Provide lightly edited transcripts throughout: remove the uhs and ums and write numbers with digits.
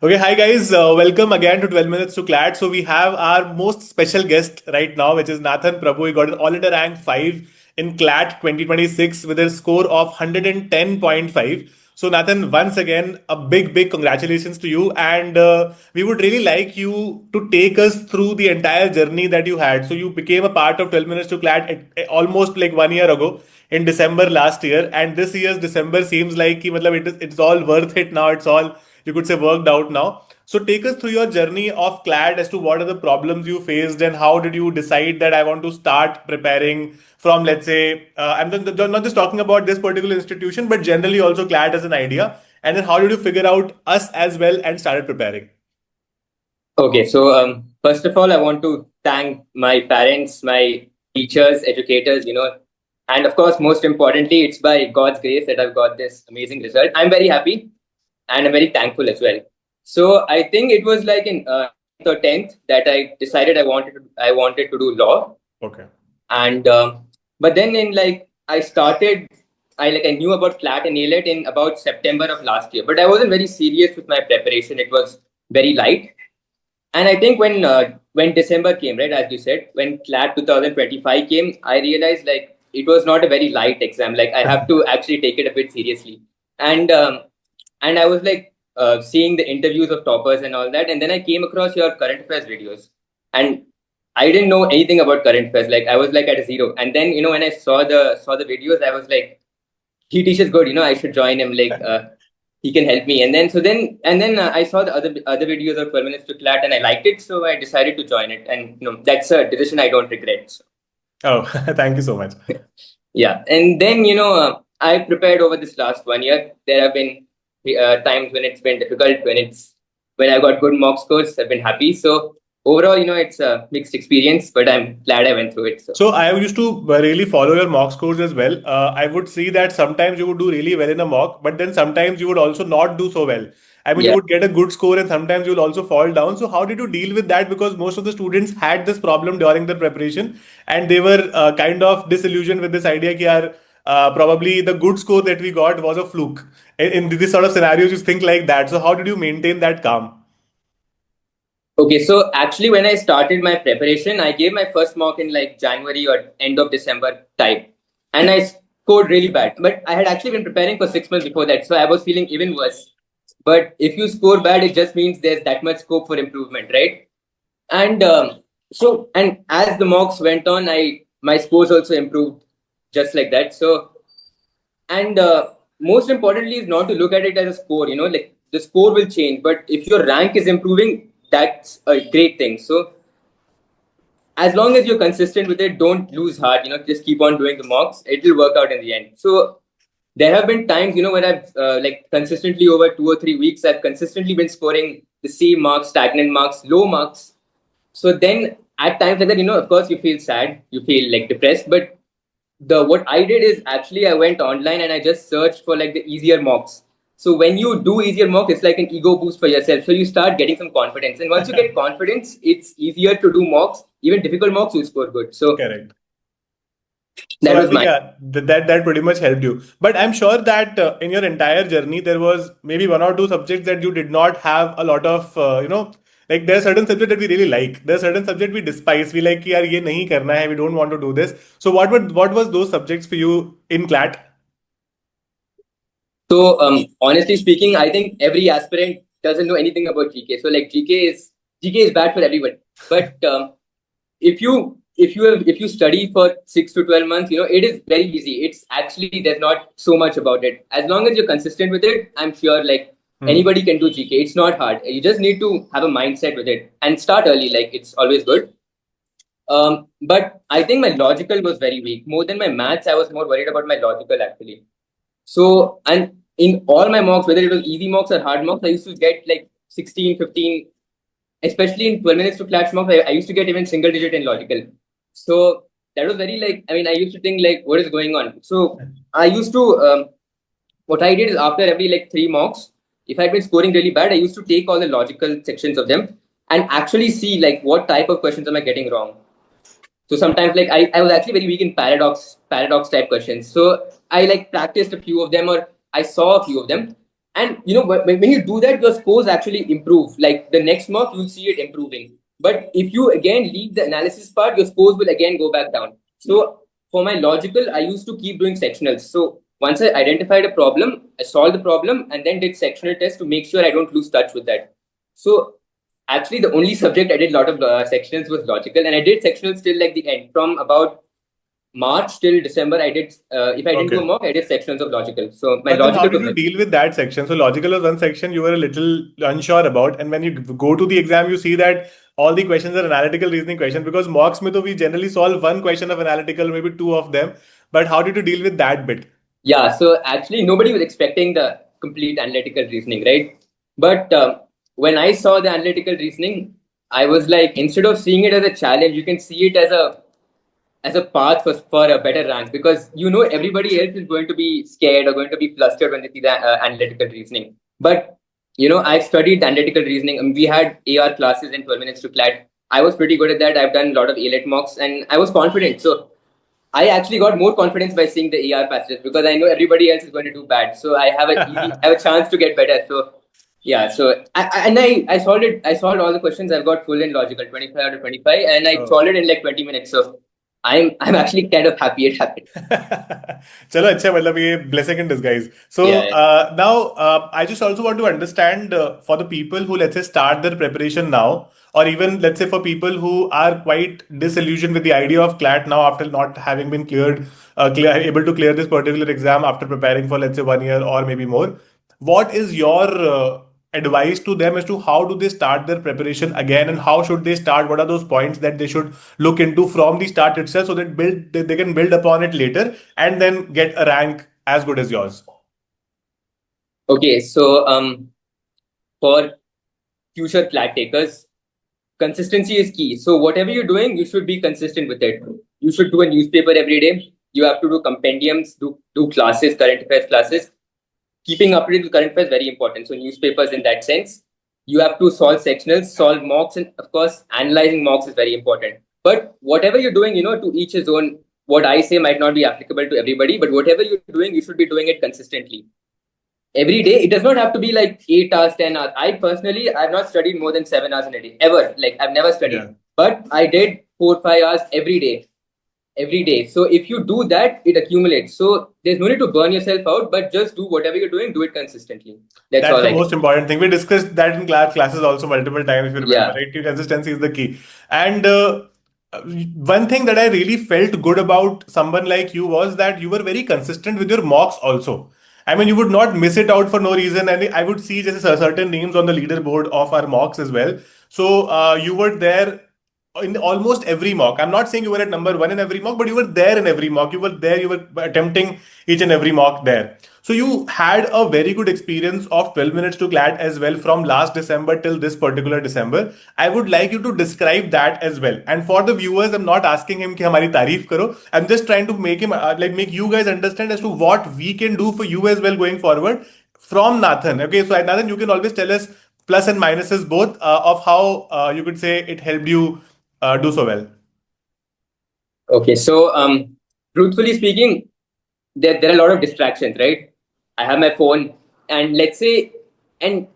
Okay, hi guys. Welcome again to 12 Minutes to CLAT. So we have our most special guest right now, which is Nathan Prabhu. He got an all-India rank 5 in CLAT 2026 with a score of 110.5. So Nathan, once again, a big congratulations to you. And we would really like you to take us through the entire journey that you had. So you became a part of 12 Minutes to CLAT almost like 1 year ago in December last year. And this year's December seems like it's all worth it now. It's all, you could say, worked out now. So take us through your journey of CLAD as to what are the problems you faced and how did you decide that I want to start preparing from, let's say, not just talking about this particular institution, but generally also CLAD as an idea. And then how did you figure out us as well and started preparing? Okay, so first of all, I want to thank my parents, my teachers, educators, and of course, most importantly, it's by God's grace that I've got this amazing result. I'm very happy and I'm very thankful as well. So I think it was like in the 10th that I decided I wanted to do law. Okay. And but then in like I knew about CLAT and ALET in about September of last year, but I wasn't very serious with my preparation. It was very light. And I think when December came, right, as you said, when CLAT 2025 came, I realized like it was not a very light exam. Like I have to actually take it a bit seriously. And I was like seeing the interviews of toppers and all that, and then I came across your current affairs videos, and I didn't know anything about current affairs. Like I was like at a zero. And then when I saw the videos, I was like, he teaches good. I should join him. Like he can help me. And then I saw the other videos of 12 minutes to CLAT, and I liked it, so I decided to join it. And that's a decision I don't regret. So. Oh, thank you so much. Yeah, and then I prepared over this last 1 year. There have been times when it's been difficult. When I got good mock scores, I've been happy. So overall, it's a mixed experience, but I'm glad I went through it. So. So I used to really follow your mock scores as well. I would see that sometimes you would do really well in a mock, but then sometimes you would also not do so well. I mean, you Yeah. would get a good score and sometimes you'll also fall down. So how did you deal with that? Because most of the students had this problem during their preparation and they were kind of disillusioned with this idea that probably the good score that we got was a fluke. In this sort of scenarios, you think like that. So how did you maintain that calm? Okay, so actually, when I started my preparation, I gave my first mock in like January or end of December type, and I scored really bad. But I had actually been preparing for 6 months before that, so I was feeling even worse. But if you score bad, it just means there's that much scope for improvement, right? And and as the mocks went on, my scores also improved just like that. So and most importantly is not to look at it as a score. Like the score will change, but if your rank is improving, that's a great thing. So as long as you're consistent with it, don't lose heart. Just keep on doing the mocks. It will work out in the end. So there have been times, when I've like consistently over 2 or 3 weeks, I've consistently been scoring the same marks, stagnant marks, low marks. So then at times like that, of course you feel sad, you feel like depressed. But the what I did is actually I went online and I just searched for like the easier mocks. So when you do easier mock, it's like an ego boost for yourself. So you start getting some confidence, and once you get confidence, it's easier to do mocks. Even difficult mocks, you score good. So Correct. So that I was think my. yeah, that pretty much helped you. But I'm sure that in your entire journey there was maybe one or two subjects that you did not have a lot of like there are certain subjects that we really like. There are certain subjects we despise. We like कि यार ये नहीं करना है. We don't want to do this. So what was those subjects for you in CLAT? So honestly speaking, I think every aspirant doesn't know anything about GK. So like GK is bad for everyone. But if you study for 6 to 12 months, it is very easy. It's actually there's not so much about it. As long as you're consistent with it, I'm sure like Hmm. anybody can do GK. It's not hard. You just need to have a mindset with it and start early. Like it's always good. But I think my logical was very weak. More than my maths, I was more worried about my logical actually. So, and in all my mocks, whether it was easy mocks or hard mocks, I used to get like 16, 15, especially in 12 minutes to CLAT mocks, I used to get even single digit in logical. So that was very like, I mean, I used to think like, what is going on? So I used to, what I did is after every like 3 mocks, if I'd been scoring really bad, I used to take all the logical sections of them and actually see like what type of questions am I getting wrong. So sometimes like I was actually very weak in paradox type questions. So I like practiced a few of them or I saw a few of them. And when you do that, your scores actually improve. Like the next mock, you'll see it improving. But if you again leave the analysis part, your scores will again go back down. So for my logical, I used to keep doing sectionals. So once I identified a problem, I solved the problem and then did sectional tests to make sure I don't lose touch with that. So actually, the only subject I did a lot of sectionals was logical, and I did sectionals till like the end. From about March till December, I did. If I didn't do a Okay. mock, I did sections of logical. So my But then how logical did was you better. deal with that section? So logical was one section you were a little unsure about, and when you go to the exam, you see that all the questions are analytical reasoning questions because mocks mein to we generally solve one question of analytical, maybe two of them. But how did you deal with that bit? Yeah, so actually nobody was expecting the complete analytical reasoning, right? But when I saw the analytical reasoning, I was like, instead of seeing it as a challenge, you can see it as a path for a better rank, because everybody else is going to be scared or going to be flustered when they see the analytical reasoning. But I studied analytical reasoning. We had AR classes in 12 minutes to CLAT. I was pretty good at that. I've done a lot of ALET mocks and I was confident. So I actually got more confidence by seeing the AR passages because I know everybody else is going to do bad. So I have have a chance to get better. So yeah, so I solved it. I solved all the questions. I've got full in logical, 25 out of 25, and I Oh. solved it in like 20 minutes. So I'm actually kind of happy it happened. चलो अच्छा मतलब ये blessing in disguise. So Yeah. now I just also want to understand for the people who let's say start their preparation now, or even let's say for people who are quite disillusioned with the idea of CLAT now after not having been able to clear this particular exam after preparing for let's say 1 year or maybe more. What is your advice to them as to how do they start their preparation again and how should they start? What are those points that they should look into from the start itself so that they can build upon it later and then get a rank as good as yours? Okay. So for future CLAT takers, consistency is key. So whatever you're doing, you should be consistent with it. You should do a newspaper every day. You have to do compendiums, do classes, current affairs classes. Keeping up to date with current affairs is very important. So newspapers in that sense. You have to solve sectionals, solve mocks, and of course, analyzing mocks is very important. But whatever you're doing, to each his own. What I say might not be applicable to everybody, but whatever you're doing, you should be doing it consistently. Every day, it does not have to be like 8 hours, 10 hours. I personally, I've not studied more than 7 hours in a day ever. Like I've never studied, Yeah. but I did 4 5 hours every day. So if you do that, it accumulates. So there's no need to burn yourself out, but just do whatever you're doing, do it consistently. That's That's all the I can. most important thing. We discussed that in classes also multiple times, if you remember, Yeah. right? Consistency is the key. And one thing that I really felt good about someone like you was that you were very consistent with your mocks also. I mean, you would not miss it out for no reason. And I would see just certain names on the leaderboard of our mocks as well. So you were there in almost every mock. I'm not saying you were at number one in every mock, but you were there in every mock. You were there, you were attempting each and every mock there. So you had a very good experience of 12 minutes to CLAT as well from last December till this particular December. I would like you to describe that as well. And for the viewers, I'm not asking him कि हमारी तारीफ करो. I'm just trying to make him like make you guys understand as to what we can do for you as well going forward from Nathan. Okay, so Nathan, you can always tell us plus and minuses both of how you could say it helped you do so well. Okay. So truthfully speaking, there are a lot of distractions, right? I have my phone, and let's say, and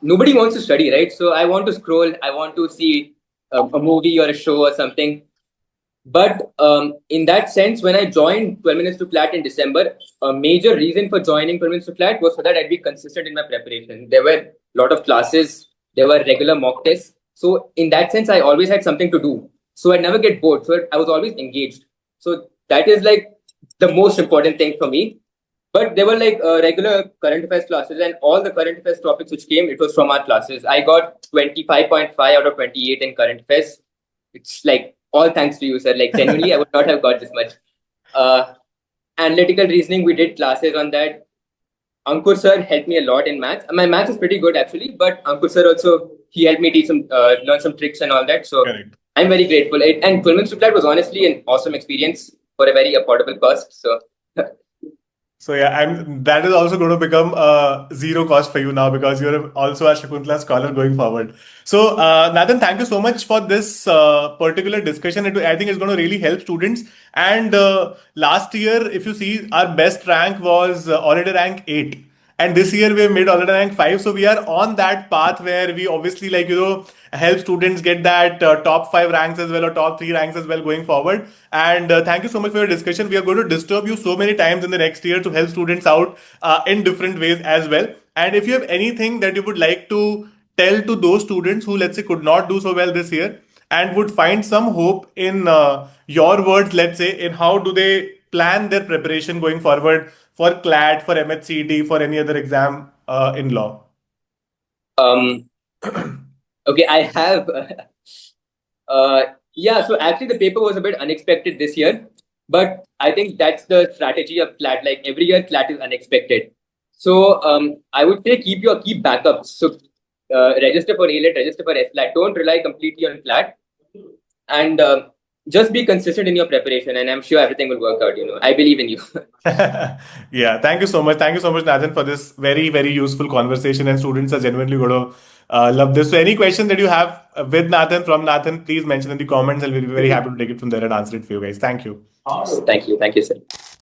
nobody wants to study, right? So I want to scroll, I want to see a movie or a show or something. But in that sense, when I joined 12 Minutes to CLAT in December, a major reason for joining 12 Minutes to CLAT was so that I'd be consistent in my preparation. There were a lot of classes, there were regular mock tests. So in that sense, I always had something to do. So I'd never get bored. So I was always engaged. So that is like the most important thing for me. But there were like regular current affairs classes, and all the current affairs topics which came, it was from our classes. I got 25.5 out of 28 in current affairs. It's like all thanks to you, sir. Like genuinely, I would not have got this much. Uh, Analytical reasoning, we did classes on that. Ankur sir helped me a lot in maths. My maths is pretty good actually, but Ankur sir also he helped me teach some learn some tricks and all that. So Correct. I'm very grateful. And Fulman Suplat was honestly an awesome experience for a very affordable cost. So So yeah, and that is also going to become zero cost for you now because you're also a Shakuntala scholar going forward. So Nathan, thank you so much for this particular discussion. I think it's going to really help students. And last year, if you see, our best rank was already rank 8. and this year we have made all-time rank 5. So we are on that path where we obviously help students get that top 5 ranks as well, or top 3 ranks as well going forward. And thank you so much for your discussion. We are going to disturb you so many times in the next year to help students out in different ways as well. And if you have anything that you would like to tell to those students who, let's say, could not do so well this year and would find some hope in your words, let's say, in how do they plan their preparation going forward for CLAT, for MHCET, for any other exam in law? Um, okay, I have. Yeah, so actually the paper was a bit unexpected this year, but I think that's the strategy of CLAT. Like every year, CLAT is unexpected. So I would say keep backups. So register for ALET, register for SLAT. Don't rely completely on CLAT, and just be consistent in your preparation. And I'm sure everything will work out. I believe in you. Yeah, thank you so much. Thank you so much, Nathan, for this very, very useful conversation. And students are genuinely going to love this. So, any question that you have with Nathan, from Nathan, please mention in the comments. I'll be very happy to take it from there and answer it for you guys. Thank you. Thank you, sir.